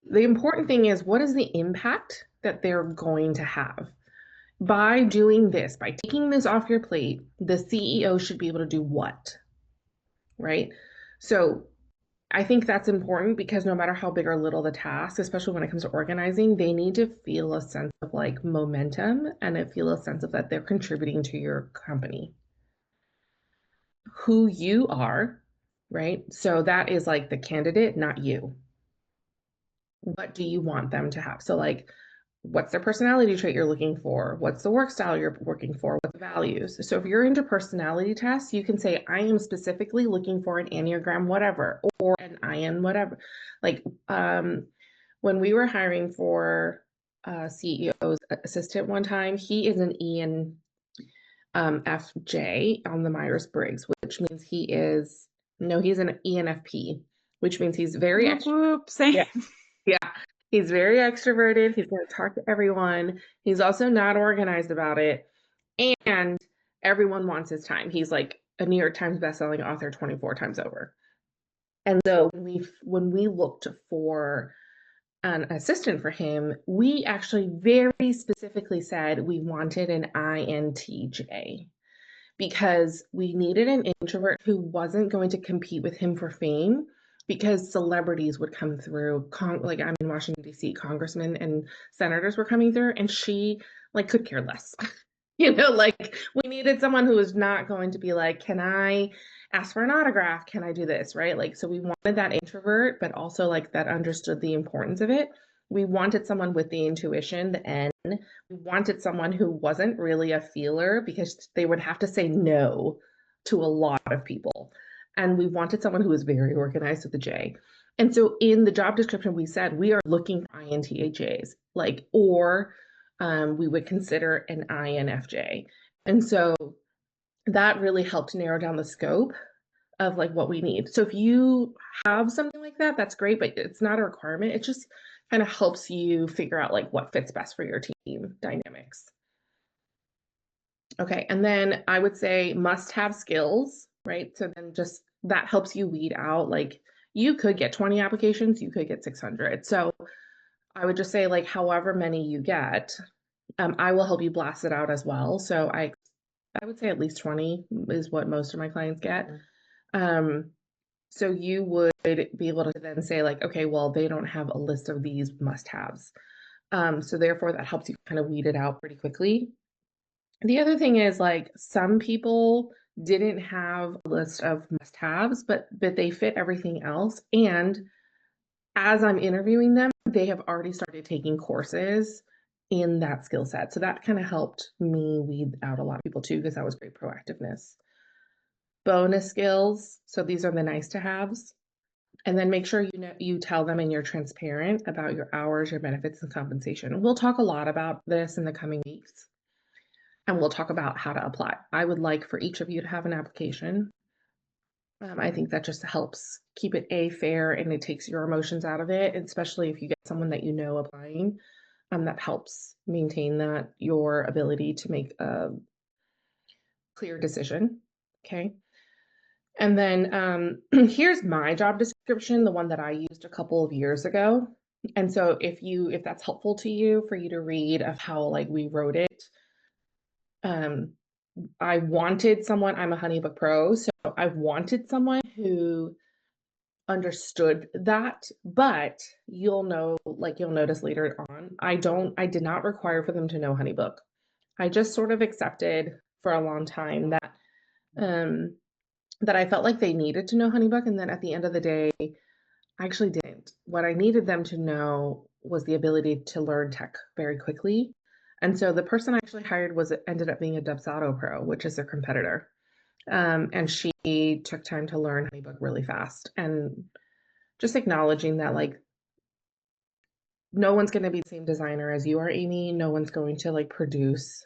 The important thing is, what is the impact that they're going to have? By doing this, by taking this off your plate, the CEO should be able to do what, right? So I think that's important because no matter how big or little the task, especially when it comes to organizing, they need to feel a sense of like momentum and feel a sense of that they're contributing to your company, who you are, right? So that is like the candidate, not you. What do you want them to have? So, like, what's their personality trait you're looking for? What's the work style you're working for? What's the values? So, if you're into personality tests, you can say, I am specifically looking for an Enneagram, whatever, or an IN, whatever. Like, when we were hiring for CEO's assistant one time, he is an ENFJ on the Myers-Briggs, which means he is, no, he's an ENFP, which means he's very Whoop whoop. Same. yeah, yeah. He's very extroverted. He's going to talk to everyone. He's also not organized about it. And everyone wants his time. He's like a New York Times bestselling author 24 times over. And so when we looked for an assistant for him, we actually very specifically said we wanted an INTJ because we needed an introvert who wasn't going to compete with him for fame because celebrities would come through. Like I'm in Washington, D.C., congressmen and senators were coming through, and she like could care less. Like we needed someone who was not going to be like, can I ask for an autograph? Can I do this? Right? Like, so we wanted that introvert, but also like that understood the importance of it. We wanted someone with the intuition, the N. We wanted someone who wasn't really a feeler because they would have to say no to a lot of people. And we wanted someone who was very organized with the J. And so in the job description, we said we are looking for INTJs, like, or we would consider an INFJ. And so that really helped narrow down the scope of like what we need. So if you have something like that, that's great, but it's not a requirement. It just kind of helps you figure out like what fits best for your team dynamics. Okay, and then I would say must have skills, right? So then just that helps you weed out like you could get 20 applications, you could get 600. So I would just say like however many you get, I will help you blast it out as well. So I would say at least 20 is what most of my clients get. Um, so you would be able to then say like, okay, well, they don't have a list of these must-haves. So therefore that helps you kind of weed it out pretty quickly. The other thing is like some people didn't have a list of must-haves, but they fit everything else. And as I'm interviewing them, they have already started taking courses in that skill set. So that kind of helped me weed out a lot of people too, because that was great proactiveness. Bonus skills. So these are the nice to haves. And then make sure you tell them and you're transparent about your hours, your benefits, and compensation. We'll talk a lot about this in the coming weeks. And we'll talk about how to apply. I would like for each of you to have an application. I think that just helps keep it fair and it takes your emotions out of it, especially if you get someone that you know applying. That helps maintain that your ability to make a clear decision. Okay. And then here's my job description, the one that I used a couple of years ago. And so if that's helpful to you for you to read of how like we wrote it, um, I wanted someone, I'm a HoneyBook Pro, so I wanted someone who understood that, but you'll notice later on, I did not require for them to know HoneyBook. I just sort of accepted for a long time um that I felt like they needed to know HoneyBook, and then at the end of the day, I actually didn't. What I needed them to know was the ability to learn tech very quickly. And so the person I actually hired ended up being a Dubsado Pro, which is their competitor. And she took time to learn HoneyBook really fast. And just acknowledging that like no one's going to be the same designer as you are, Amy. No one's going to like produce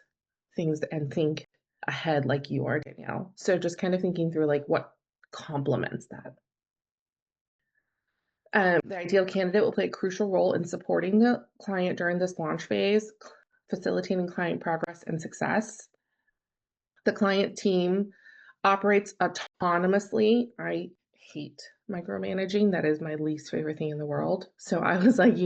things and think ahead like you are, Danielle. So just kind of thinking through like what complements that. The ideal candidate will play a crucial role in supporting the client during this launch phase, facilitating client progress and success. The client team operates autonomously. I hate micromanaging. That is my least favorite thing in the world. So I was like,